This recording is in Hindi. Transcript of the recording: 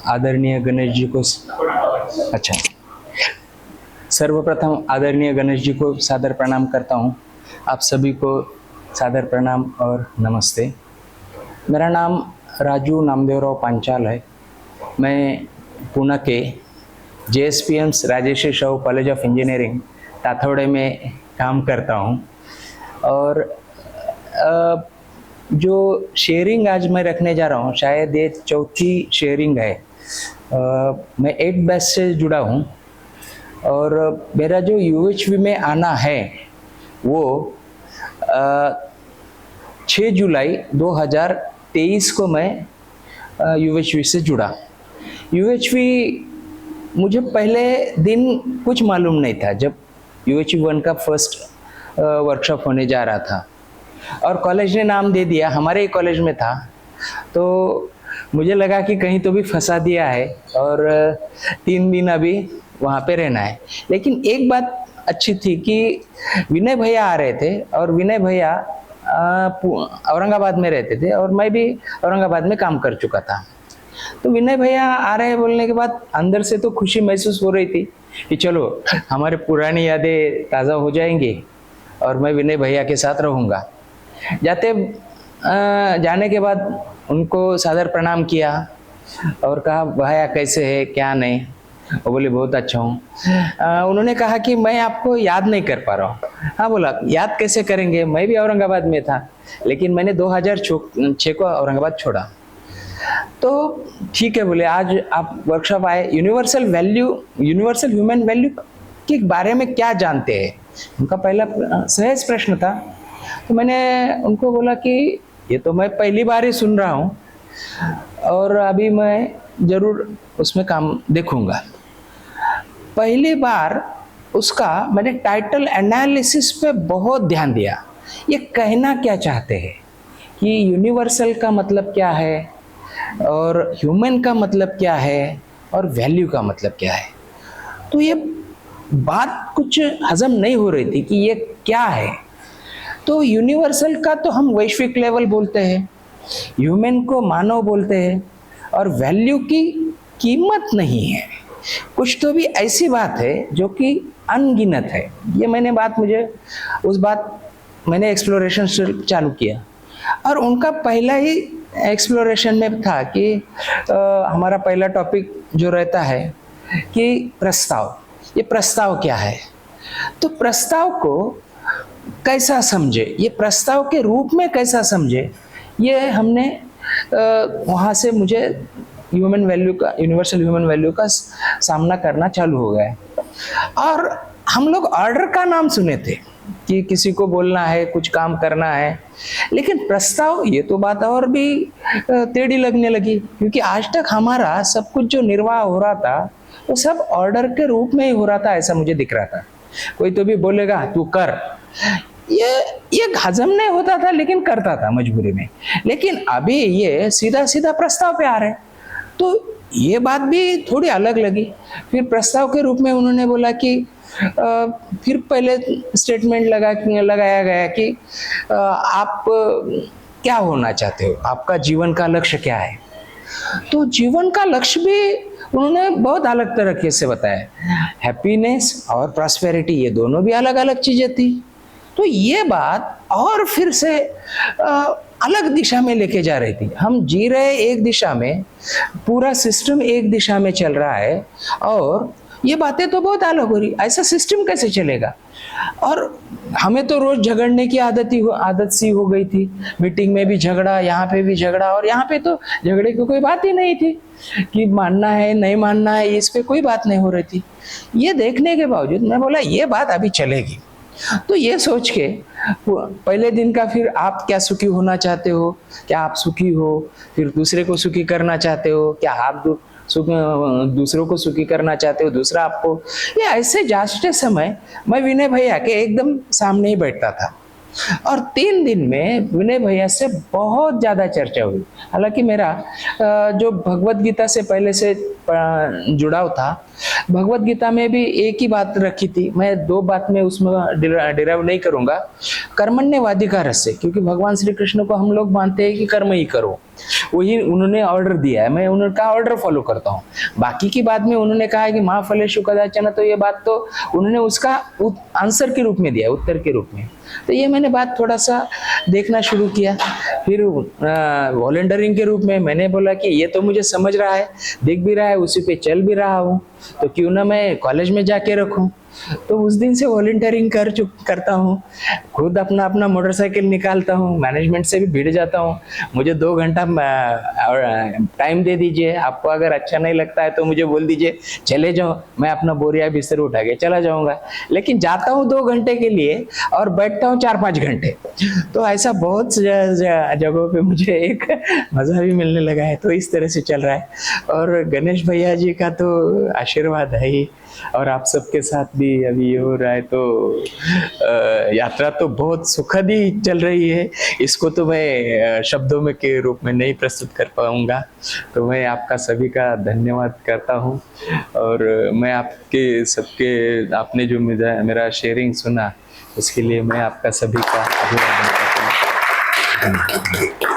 आदरणीय गणेश जी को अच्छा सर्वप्रथम आदरणीय गणेश जी को सादर प्रणाम करता हूँ। आप सभी को सादर प्रणाम और नमस्ते। मेरा नाम राजू नामदेवराव पांचाल है। मैं पुणे के JSPM's Rajeshwari Shahu college of engineering Tathawade में काम करता हूँ। और जो शेयरिंग आज मैं रखने जा रहा हूँ, शायद ये चौथी शेयरिंग है। मैं 8 बैच से जुड़ा हूँ और मेरा जो UHV में आना है वो 6 जुलाई 2023 को मैं UHV से जुड़ा। UHV मुझे पहले दिन कुछ मालूम नहीं था जब UHV 1 का फर्स्ट वर्कशॉप होने जा रहा था और कॉलेज ने नाम दे दिया, हमारे ही कॉलेज में था, तो मुझे लगा कि कहीं तो भी फंसा दिया है और 3 दिन अभी वहाँ पे रहना है। लेकिन एक बात अच्छी थी कि विनय भैया आ रहे थे और विनय भैया औरंगाबाद में रहते थे और मैं भी औरंगाबाद में काम कर चुका था। तो विनय भैया आ रहे हैं बोलने के बाद अंदर से तो खुशी महसूस हो रही थी कि चलो हमारे पुरानी यादें ताज़ा हो जाएंगी और मैं विनय भैया के साथ रहूँगा। जाने के बाद उनको सादर प्रणाम किया और कहा भैया कैसे है क्या नहीं। वो बोले बहुत अच्छा हूँ। उन्होंने कहा कि मैं आपको याद नहीं कर पा रहा हूँ। हाँ बोला याद कैसे करेंगे, मैं भी औरंगाबाद में था लेकिन मैंने 2006 को औरंगाबाद छोड़ा। तो ठीक है बोले आज आप वर्कशॉप आए, यूनिवर्सल ह्यूमन वैल्यू के बारे में क्या जानते हैं, उनका पहला सहज प्रश्न था। तो मैंने उनको बोला कि ये तो मैं पहली बार ही सुन रहा हूँ और अभी मैं ज़रूर उसमें काम देखूँगा। पहली बार उसका मैंने टाइटल एनालिसिस पे बहुत ध्यान दिया। ये कहना क्या चाहते हैं कि यूनिवर्सल का मतलब क्या है और ह्यूमन का मतलब क्या है और वैल्यू का मतलब क्या है। तो ये बात कुछ हजम नहीं हो रही थी कि ये क्या है। तो यूनिवर्सल का तो हम वैश्विक लेवल बोलते हैं, ह्यूमन को मानव बोलते हैं और वैल्यू की कीमत नहीं है। कुछ तो भी ऐसी बात है जो कि अनगिनत है। ये मैंने एक्सप्लोरेशन चालू किया और उनका पहला ही एक्सप्लोरेशन में था कि हमारा पहला टॉपिक जो रहता है कि प्रस्ताव, ये प्रस्ताव क्या है। तो प्रस्ताव को कैसा समझे, ये प्रस्ताव के रूप में कैसा समझे, ये हमने वहाँ से मुझे यूनिवर्सल ह्यूमन वैल्यू का सामना करना चालू हो गया। और हम लोग ऑर्डर का नाम सुने थे कि किसी को बोलना है, कुछ काम करना है, लेकिन प्रस्ताव ये तो बात और भी टेढ़ी लगने लगी क्योंकि आज तक हमारा सब कुछ जो निर्वाह हो रहा था वो सब ऑर्डर के रूप में ही हो रहा था, ऐसा मुझे दिख रहा था। कोई तो भी बोलेगा तू कर, ये हजम नहीं होता था लेकिन करता था मजबूरी में। लेकिन अभी ये सीधा सीधा प्रस्ताव पे आ रहे हैं, तो ये बात भी थोड़ी अलग लगी। फिर प्रस्ताव के रूप में उन्होंने बोला कि फिर पहले स्टेटमेंट लगाया गया कि आप क्या होना चाहते हो, आपका जीवन का लक्ष्य क्या है। तो जीवन का लक्ष्य भी उन्होंने बहुत अलग तरीके से बताया। हैप्पीनेस और प्रॉस्पेरिटी ये दोनों भी अलग अलग चीजें थी। तो ये बात और फिर से अलग दिशा में लेके जा रही थी। हम जी रहे एक दिशा में, पूरा सिस्टम एक दिशा में चल रहा है और ये बातें तो बहुत अलग हो रही। ऐसा सिस्टम कैसे चलेगा। और हमें तो रोज झगड़ने की आदत सी हो गई थी। मीटिंग में भी झगड़ा, यहाँ पे भी झगड़ा, और यहाँ पे तो झगड़े की कोई बात ही नहीं थी कि मानना है नहीं मानना है, इस पे कोई बात नहीं हो रही थी। ये देखने के बावजूद मैं बोला ये बात अभी चलेगी। तो ये सोच के पहले दिन का फिर आप क्या सुखी होना चाहते हो, क्या आप सुखी हो, फिर दूसरे को सुखी करना चाहते हो, क्या आप दूसरों को सुखी करना चाहते हो, दूसरा आपको। ये ऐसे जांचते समय मैं विनय भैया के एकदम सामने ही बैठता था और 3 दिन में विनय भैया से बहुत ज़्यादा चर्चा हुई। हालांकि मेरा जो भगवत गीता से पहले से जुड़ाव था, भगवत गीता में भी एक ही बात रखी थी, मैं 2 बात में उसमें डिराइव नहीं करूंगा। कर्मण्यवाधिकारस्य, क्योंकि भगवान श्री कृष्ण को हम लोग मानते हैं कि कर्म ही करो, वही उन्होंने ऑर्डर दिया है, मैं उनका ऑर्डर फॉलो करता हूँ। बाकी की बात में उन्होंने कहा है कि माँ फलेषु कदाचन, तो ये बात तो उन्होंने उसका आंसर के रूप में दिया, उत्तर के रूप में। तो ये मैंने बात थोड़ा सा देखना शुरू किया। फिर वॉलंटियरिंग के रूप में मैंने बोला कि ये तो मुझे समझ रहा है, दिख भी रहा है, उसी पे चल भी रहा हूँ, तो क्यों ना मैं कॉलेज में जाके रखूँ। तो उस दिन से वॉलंटियरिंग करता हूँ, खुद अपना मोटरसाइकिल निकालता हूँ, मैनेजमेंट से भी भिड़ जाता हूँ, मुझे 2 घंटा टाइम दे दीजिए, आपको अगर अच्छा नहीं लगता है तो मुझे बोल दीजिए, चले जाओ, मैं अपना बोरिया बिस्तर उठा के चला जाऊंगा। लेकिन जाता हूँ 2 घंटे के लिए और बैठता हूँ 4-5 घंटे। तो ऐसा बहुत जगहों पे मुझे एक मजा भी मिलने लगा है। तो इस तरह से चल रहा है, और गणेश भैया जी का तो आशीर्वाद है ही, और आप सबके साथ भी अभी ये हो रहा है, तो यात्रा तो बहुत सुखद ही चल रही है। इसको तो मैं शब्दों में के रूप में नहीं प्रस्तुत कर पाऊंगा। तो मैं आपका सभी का धन्यवाद करता हूँ, और मैं आपके सबके, आपने जो मेरा शेयरिंग सुना, उसके लिए मैं आपका सभी का अभिनंदन करता हूँ।